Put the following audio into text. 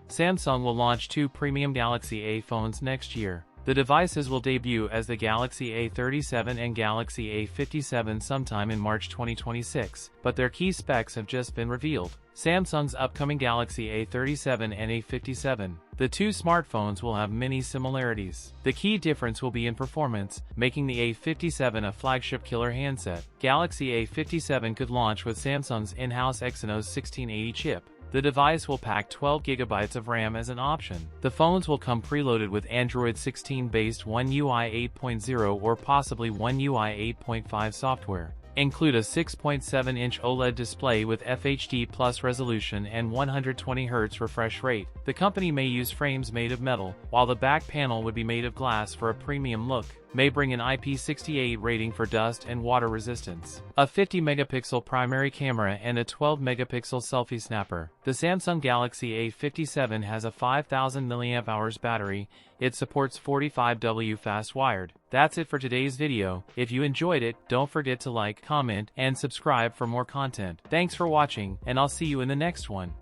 Samsung will launch 2 premium Galaxy A phones next year. The devices will debut as the Galaxy A37 and Galaxy A57 sometime in March 2026, but their key specs have just been revealed. Samsung's upcoming Galaxy A37 and A57. The two smartphones will have many similarities. The key difference will be in performance, making the A57 a flagship killer handset. Galaxy A57 could launch with Samsung's in-house Exynos 1680 chip. The device will pack 12 GB of RAM as an option. The phones will come preloaded with Android 16-based One UI 8.0 or possibly One UI 8.5 software. Include a 6.7-inch OLED display with FHD Plus resolution and 120Hz refresh rate. The company may use frames made of metal, while the back panel would be made of glass for a premium look. May bring an IP68 rating for dust and water resistance, a 50-megapixel primary camera and a 12-megapixel selfie snapper. The Samsung Galaxy A57 has a 5000 mAh battery. It supports 45W fast wired. That's it for today's video. If you enjoyed it, don't forget to like, comment, and subscribe for more content. Thanks for watching, and I'll see you in the next one.